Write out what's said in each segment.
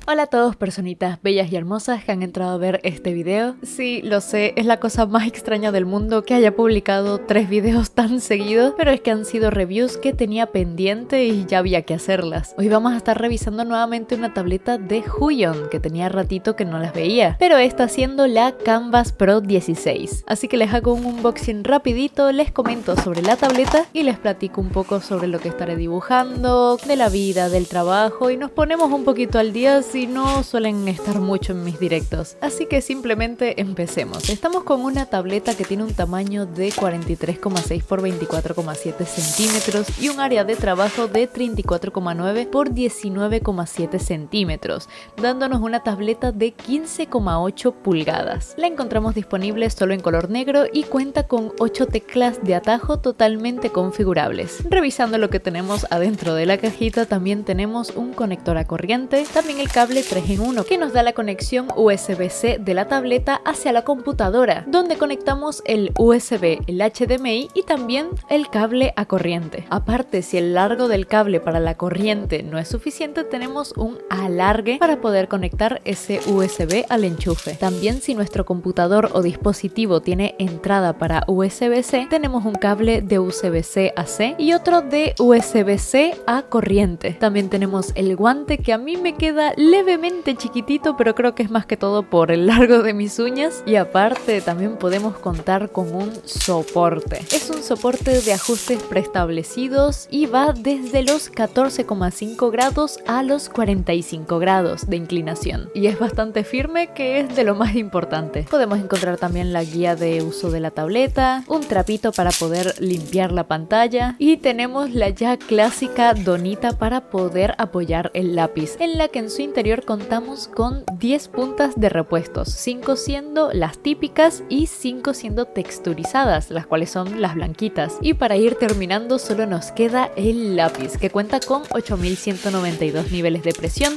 Hola a todos, personitas bellas y hermosas que han entrado a ver este video. Sí, lo sé, es la cosa más extraña del mundo que haya publicado 3 videos tan seguidos, pero es que han sido reviews que tenía pendiente y ya había que hacerlas. Hoy vamos a estar revisando nuevamente una tableta de Huion, que tenía ratito que no las veía, pero esta siendo la Canvas Pro 16. Así que les hago un unboxing rapidito, les comento sobre la tableta y les platico un poco sobre lo que estaré dibujando, de la vida, del trabajo, y nos ponemos un poquito al día si no suelen estar mucho en mis directos. Así que simplemente empecemos. Estamos con una tableta que tiene un tamaño de 43,6 por 24,7 centímetros y un área de trabajo de 34,9 por 19,7 centímetros, dándonos una tableta de 15,8 pulgadas. La encontramos disponible solo en color negro y cuenta con 8 teclas de atajo totalmente configurables. Revisando lo que tenemos adentro de la cajita, también tenemos un conector a corriente, también el cable 3 en 1 que nos da la conexión USB-C de la tableta hacia la computadora, donde conectamos el USB, el HDMI y también el cable a corriente. Aparte, si el largo del cable para la corriente no es suficiente, tenemos un alargue para poder conectar ese USB al enchufe. También, si nuestro computador o dispositivo tiene entrada para USB-C, tenemos un cable de USB-C a C y otro de USB-C a corriente. También tenemos el guante, que a mí me queda levemente chiquitito, pero creo que es más que todo por el largo de mis uñas. Y aparte también podemos contar con un soporte. Es un soporte de ajustes preestablecidos y va desde los 14,5 grados a los 45 grados de inclinación. Y es bastante firme, que es de lo más importante. Podemos encontrar también la guía de uso de la tableta, un trapito para poder limpiar la pantalla y tenemos la ya clásica donita para poder apoyar el lápiz, en la que en su interior contamos con 10 puntas de repuestos, 5 siendo las típicas y 5 siendo texturizadas, las cuales son las blanquitas. Y para ir terminando solo nos queda el lápiz, que cuenta con 8192 niveles de presión,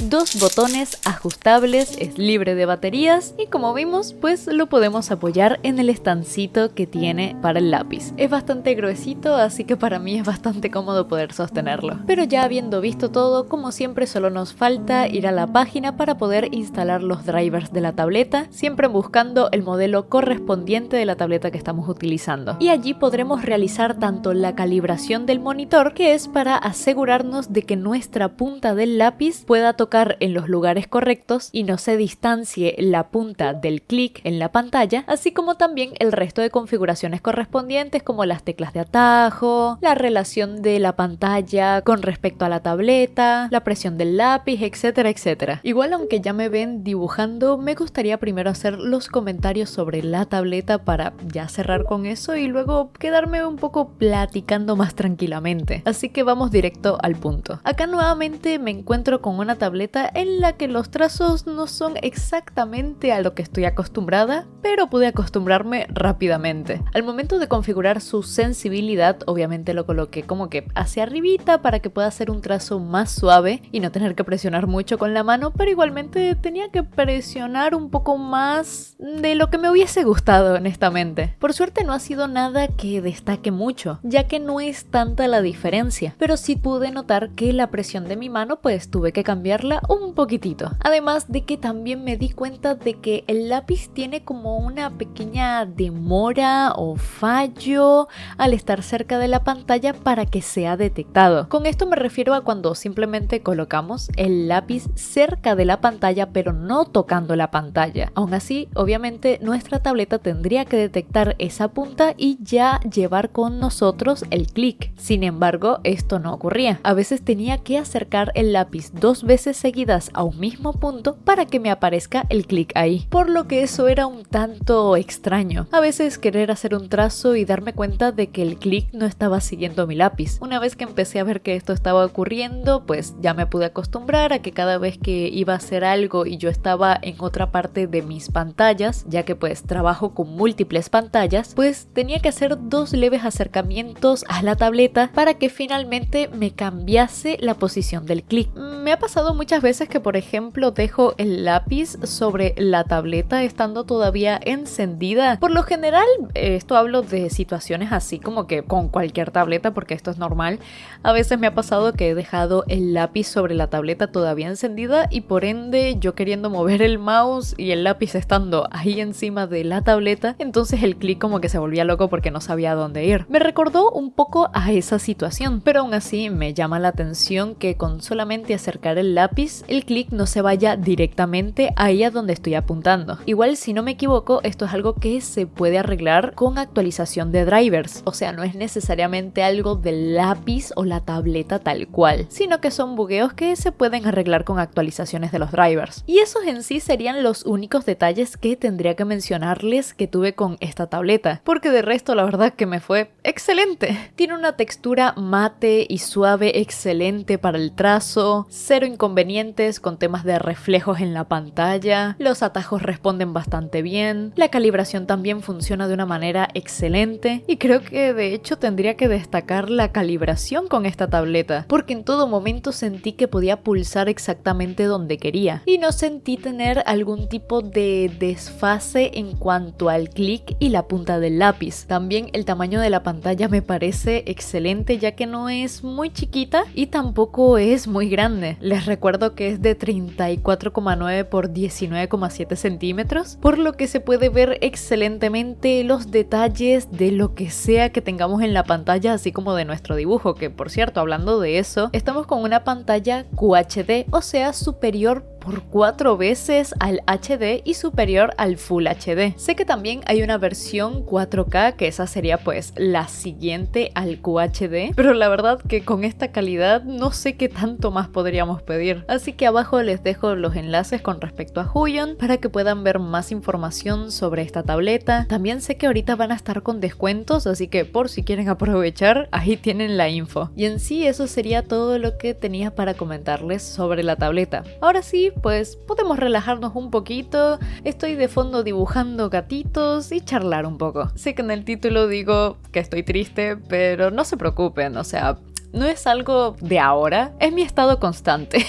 2 botones ajustables, es libre de baterías y, como vimos, pues lo podemos apoyar en el estancito que tiene para el lápiz. Es bastante gruesito, así que para mí es bastante cómodo poder sostenerlo. Pero ya habiendo visto todo, como siempre solo nos falta ir a la página para poder instalar los drivers de la tableta, siempre buscando el modelo correspondiente de la tableta que estamos utilizando. Y allí podremos realizar tanto la calibración del monitor, que es para asegurarnos de que nuestra punta del lápiz pueda tocar en los lugares correctos y no se distancie la punta del clic en la pantalla, así como también el resto de configuraciones correspondientes, como las teclas de atajo, la relación de la pantalla con respecto a la tableta, la presión del lápiz, etcétera, etcétera. Igual, aunque ya me ven dibujando, me gustaría primero hacer los comentarios sobre la tableta para ya cerrar con eso y luego quedarme un poco platicando más tranquilamente. Así que vamos directo al punto. Acá nuevamente me encuentro con una tableta en la que los trazos no son exactamente a lo que estoy acostumbrada, pero pude acostumbrarme rápidamente. Al momento de configurar su sensibilidad, obviamente lo coloqué como que hacia arribita para que pueda hacer un trazo más suave y no tener que presionar mucho con la mano, pero igualmente tenía que presionar un poco más de lo que me hubiese gustado, honestamente. Por suerte no ha sido nada que destaque mucho, ya que no es tanta la diferencia, pero sí pude notar que la presión de mi mano pues tuve que cambiarla un poquitito. Además de que también me di cuenta de que el lápiz tiene como una pequeña demora o fallo al estar cerca de la pantalla para que sea detectado. Con esto me refiero a cuando simplemente colocamos el lápiz cerca de la pantalla pero no tocando la pantalla. Aún así, obviamente nuestra tableta tendría que detectar esa punta y ya llevar con nosotros el clic. Sin embargo, esto no ocurría. A veces tenía que acercar el lápiz 2 veces seguidas a un mismo punto para que me aparezca el clic ahí, por lo que eso era un tanto extraño. A veces querer hacer un trazo y darme cuenta de que el clic no estaba siguiendo mi lápiz. Una vez que empecé a ver que esto estaba ocurriendo, pues ya me pude acostumbrar a que cada vez que iba a hacer algo y yo estaba en otra parte de mis pantallas, ya que pues trabajo con múltiples pantallas, pues tenía que hacer 2 leves acercamientos a la tableta para que finalmente me cambiase la posición del clic. Me ha pasado muchas veces que, por ejemplo, dejo el lápiz sobre la tableta estando todavía encendida. Por lo general, esto hablo de situaciones así como que con cualquier tableta, porque esto es normal. A veces me ha pasado que he dejado el lápiz sobre la tableta todavía encendida y por ende yo queriendo mover el mouse y el lápiz estando ahí encima de la tableta, entonces el clic como que se volvía loco porque no sabía a dónde ir. Me recordó un poco a esa situación, pero aún así me llama la atención que con solamente acercar el lápiz, el clic no se vaya directamente ahí a donde estoy apuntando. Igual, si no me equivoco, esto es algo que se puede arreglar con actualización de drivers, o sea, no es necesariamente algo del lápiz o la tableta tal cual, sino que son bugueos que se pueden arreglar con actualizaciones de los drivers. Y esos en sí serían los únicos detalles que tendría que mencionarles que tuve con esta tableta, porque de resto la verdad que me fue excelente. Tiene una textura mate y suave excelente para el trazo, cero inconvenientes con temas de reflejos en la pantalla, los atajos responden bastante bien, la calibración también funciona de una manera excelente y creo que de hecho tendría que destacar la calibración con esta tableta, porque en todo momento sentí que podía pulsar exactamente donde quería y no sentí tener algún tipo de desfase en cuanto al clic y la punta del lápiz. También el tamaño de la pantalla me parece excelente, ya que no es muy chiquita y tampoco es muy grande. Les recuerdo que es de 34,9 por 19,7 centímetros, por lo que se puede ver excelentemente los detalles de lo que sea que tengamos en la pantalla, así como de nuestro dibujo, que por cierto, hablando de eso, estamos con una pantalla QHD, o sea, superior por 4 veces al HD y superior al Full HD. Sé que también hay una versión 4K, que esa sería pues la siguiente al QHD, pero la verdad que con esta calidad no sé qué tanto más podríamos pedir. Así que abajo les dejo los enlaces con respecto a Huion para que puedan ver más información sobre esta tableta. También sé que ahorita van a estar con descuentos, así que por si quieren aprovechar, ahí tienen la info. Y en sí eso sería todo lo que tenía para comentarles sobre la tableta. Ahora sí, pues podemos relajarnos un poquito. Estoy de fondo dibujando gatitos y charlar un poco. Sé que en el título digo que estoy triste, pero no se preocupen, o sea, no es algo de ahora, es mi estado constante.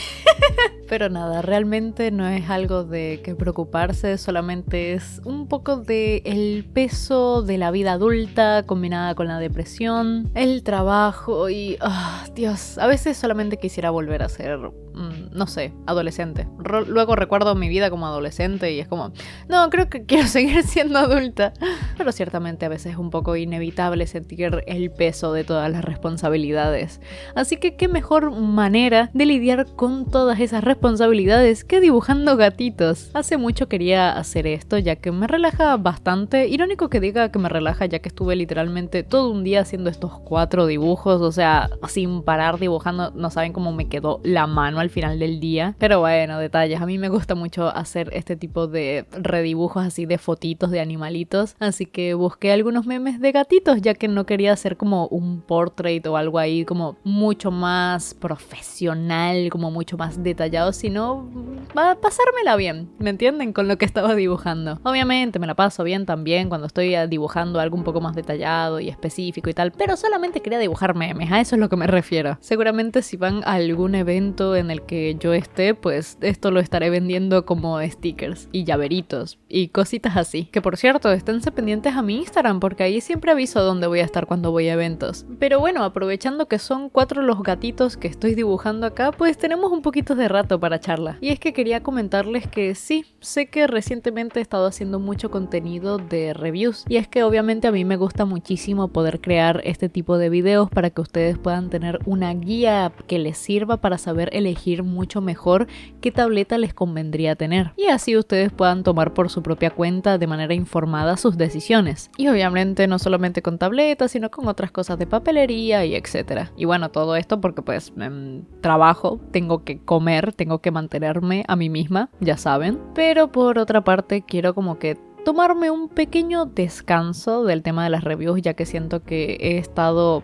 Pero nada, realmente no es algo de que preocuparse, solamente es un poco de el peso de la vida adulta combinada con la depresión, el trabajo y... Dios, a veces solamente quisiera volver a ser, no sé, adolescente. Luego recuerdo mi vida como adolescente y es como, no, creo que quiero seguir siendo adulta. Pero ciertamente a veces es un poco inevitable sentir el peso de todas las responsabilidades. Así que qué mejor manera de lidiar con todas esas responsabilidades que dibujando gatitos. Hace mucho quería hacer esto ya que me relaja bastante. Irónico que diga que me relaja ya que estuve literalmente todo un día haciendo estos 4 dibujos, o sea, sin parar dibujando. No saben cómo me quedó la mano al final del día. Pero bueno, detalles. A mí me gusta mucho hacer este tipo de redibujos así de fotitos de animalitos. Así que busqué algunos memes de gatitos ya que no quería hacer como un portrait o algo ahí como mucho más profesional, como mucho más detallado, sino va a pasármela bien, ¿me entienden? Con lo que estaba dibujando. Obviamente me la paso bien también cuando estoy dibujando algo un poco más detallado y específico y tal, pero solamente quería dibujar memes, a eso es lo que me refiero. Seguramente si van a algún evento en el que yo esté, pues esto lo estaré vendiendo como stickers y llaveritos y cositas así. Que por cierto, esténse pendientes a mi Instagram porque ahí siempre aviso dónde voy a estar cuando voy a eventos. Pero bueno, aprovechando que son 4 los gatitos que estoy dibujando acá, pues tenemos un poquito de rato para charla. Y es que quería comentarles que sí, sé que recientemente he estado haciendo mucho contenido de reviews y es que obviamente a mí me gusta muchísimo poder crear este tipo de videos para que ustedes puedan tener una guía que les sirva para saber elegir mucho mejor qué tableta les convendría tener y así ustedes puedan tomar por su propia cuenta de manera informada sus decisiones. Y obviamente no solamente con tabletas, sino con otras cosas de papelería y etcétera. Y bueno, todo esto porque pues trabajo, tengo que comer, tengo que mantenerme a mí misma, ya saben. Pero por otra parte quiero como que tomarme un pequeño descanso del tema de las reviews, ya que siento que he estado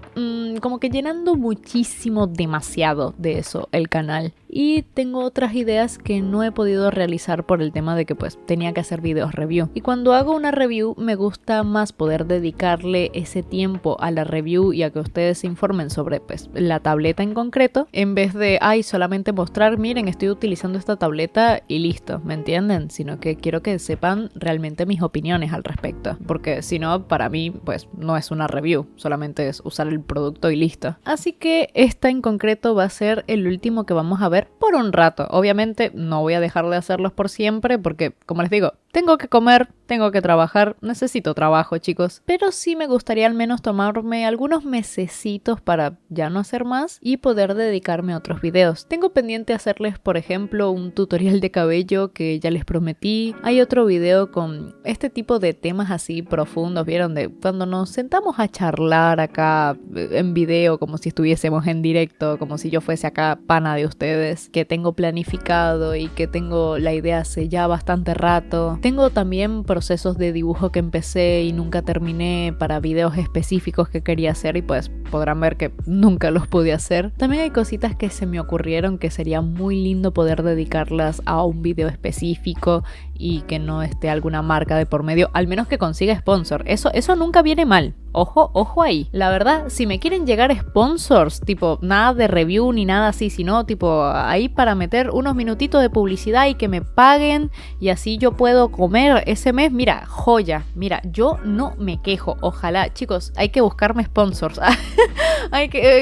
como que llenando muchísimo, demasiado de eso el canal. Y tengo otras ideas que no he podido realizar por el tema de que pues tenía que hacer videos review. Y cuando hago una review me gusta más poder dedicarle ese tiempo a la review y a que ustedes se informen sobre pues la tableta en concreto, en vez de solamente mostrar, miren, estoy utilizando esta tableta y listo, ¿me entienden? Sino que quiero que sepan realmente mis opiniones al respecto, porque si no, para mí pues no es una review, solamente es usar el producto y listo. Así que esta en concreto va a ser el último que vamos a ver por un rato. Obviamente no voy a dejar de hacerlos por siempre porque, como les digo, tengo que comer, tengo que trabajar, necesito trabajo, chicos. Pero sí me gustaría al menos tomarme algunos mesecitos para ya no hacer más y poder dedicarme a otros videos. Tengo pendiente hacerles, por ejemplo, un tutorial de cabello que ya les prometí. Hay otro video con este tipo de temas así profundos, ¿vieron? De cuando nos sentamos a charlar acá en video, como si estuviésemos en directo, como si yo fuese acá pana de ustedes, que tengo planificado y que tengo la idea hace ya bastante rato. Tengo también procesos de dibujo que empecé y nunca terminé para videos específicos que quería hacer y pues podrán ver que nunca los pude hacer. También hay cositas que se me ocurrieron que sería muy lindo poder dedicarlas a un video específico y que no esté alguna marca de por medio, al menos que consiga sponsor. Eso nunca viene mal. Ojo ahí. La verdad, si me quieren llegar sponsors, tipo nada de review ni nada así, sino tipo ahí para meter unos minutitos de publicidad y que me paguen y así yo puedo comer ese mes, mira, joya. Mira, yo no me quejo. Ojalá, chicos, hay que buscarme sponsors.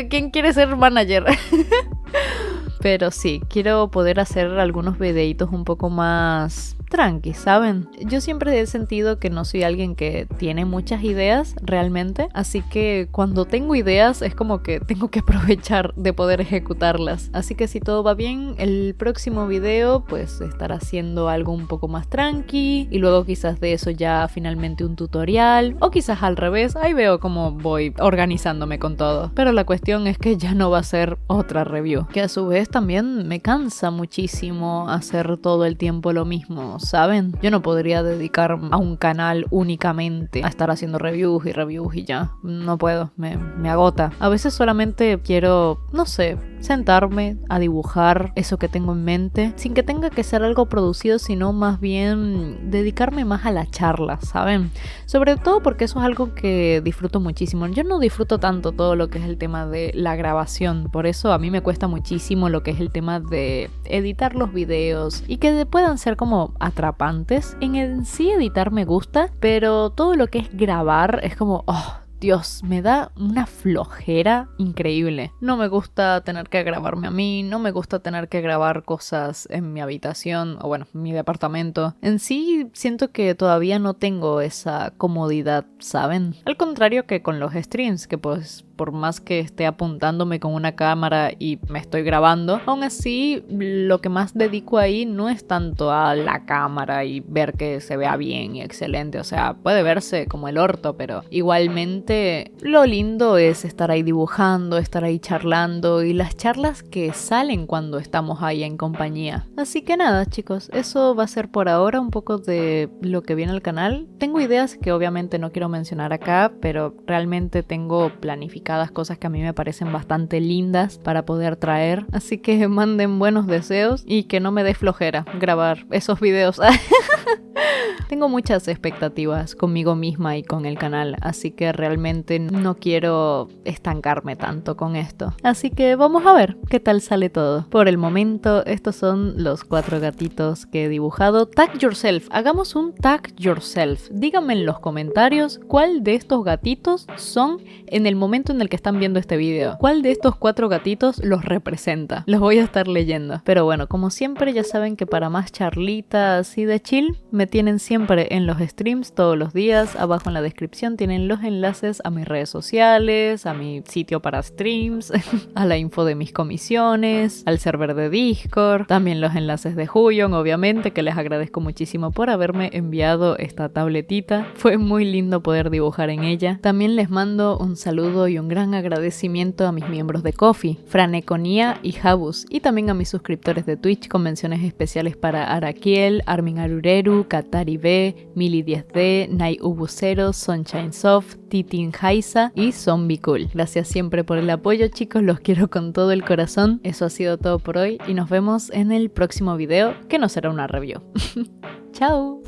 ¿Quién quiere ser manager? Pero sí, quiero poder hacer algunos videitos un poco más tranqui, ¿saben? Yo siempre he sentido que no soy alguien que tiene muchas ideas realmente, así que cuando tengo ideas es como que tengo que aprovechar de poder ejecutarlas. Así que si todo va bien, el próximo video pues estará haciendo algo un poco más tranqui y luego quizás de eso ya finalmente un tutorial o quizás al revés, ahí veo cómo voy organizándome con todo. Pero la cuestión es que ya no va a ser otra review, que a su vez también me cansa muchísimo hacer todo el tiempo lo mismo, ¿saben? Yo no podría dedicar a un canal únicamente a estar haciendo reviews y ya. No puedo, me agota. A veces solamente quiero, no sé, sentarme a dibujar eso que tengo en mente, sin que tenga que ser algo producido, sino más bien dedicarme más a la charla, ¿saben? Sobre todo porque eso es algo que disfruto muchísimo. Yo no disfruto tanto todo lo que es el tema de la grabación, por eso a mí me cuesta muchísimo lo que es el tema de editar los videos y que puedan ser como atrapantes. En sí editar me gusta, pero todo lo que es grabar es como, Dios, me da una flojera increíble. No me gusta tener que grabarme a mí, no me gusta tener que grabar cosas en mi habitación o bueno, en mi departamento. En sí siento que todavía no tengo esa comodidad, ¿saben? Al contrario que con los streams, que pues por más que esté apuntándome con una cámara y me estoy grabando, aún así lo que más dedico ahí no es tanto a la cámara y ver que se vea bien y excelente, o sea, puede verse como el orto, pero igualmente lo lindo es estar ahí dibujando, estar ahí charlando y las charlas que salen cuando estamos ahí en compañía. Así que nada, chicos, eso va a ser por ahora un poco de lo que viene al canal. Tengo ideas que obviamente no quiero mencionar acá, pero realmente tengo planificadas cosas que a mí me parecen bastante lindas para poder traer, así que manden buenos deseos y que no me dé flojera grabar esos videos. Tengo muchas expectativas conmigo misma y con el canal, así que realmente no quiero estancarme tanto con esto. Así que vamos a ver qué tal sale todo. Por el momento, estos son los 4 gatitos que he dibujado. Tag yourself, hagamos un tag yourself. Díganme en los comentarios cuál de estos gatitos son en el momento en el que están viendo este video. ¿Cuál de estos 4 gatitos los representa? Los voy a estar leyendo. Pero bueno, como siempre ya saben que para más charlitas y de chill, me tienen siempre en los streams todos los días. Abajo en la descripción tienen los enlaces a mis redes sociales, a mi sitio para streams, a la info de mis comisiones, al server de Discord, también los enlaces de Huion, obviamente, que les agradezco muchísimo por haberme enviado esta tabletita. Fue muy lindo poder dibujar en ella. También les mando un saludo y un gran agradecimiento a mis miembros de Ko-fi, Franeconia y Habus, y también a mis suscriptores de Twitch con menciones especiales para Arakiel, Armin Arureru, Katari Bebé, Mili 10D, Nai Ubu0, Sunshine Soft, Titin Haisa y Zombie Cool. Gracias siempre por el apoyo, chicos, los quiero con todo el corazón. Eso ha sido todo por hoy y nos vemos en el próximo video, que no será una review. ¡Chao!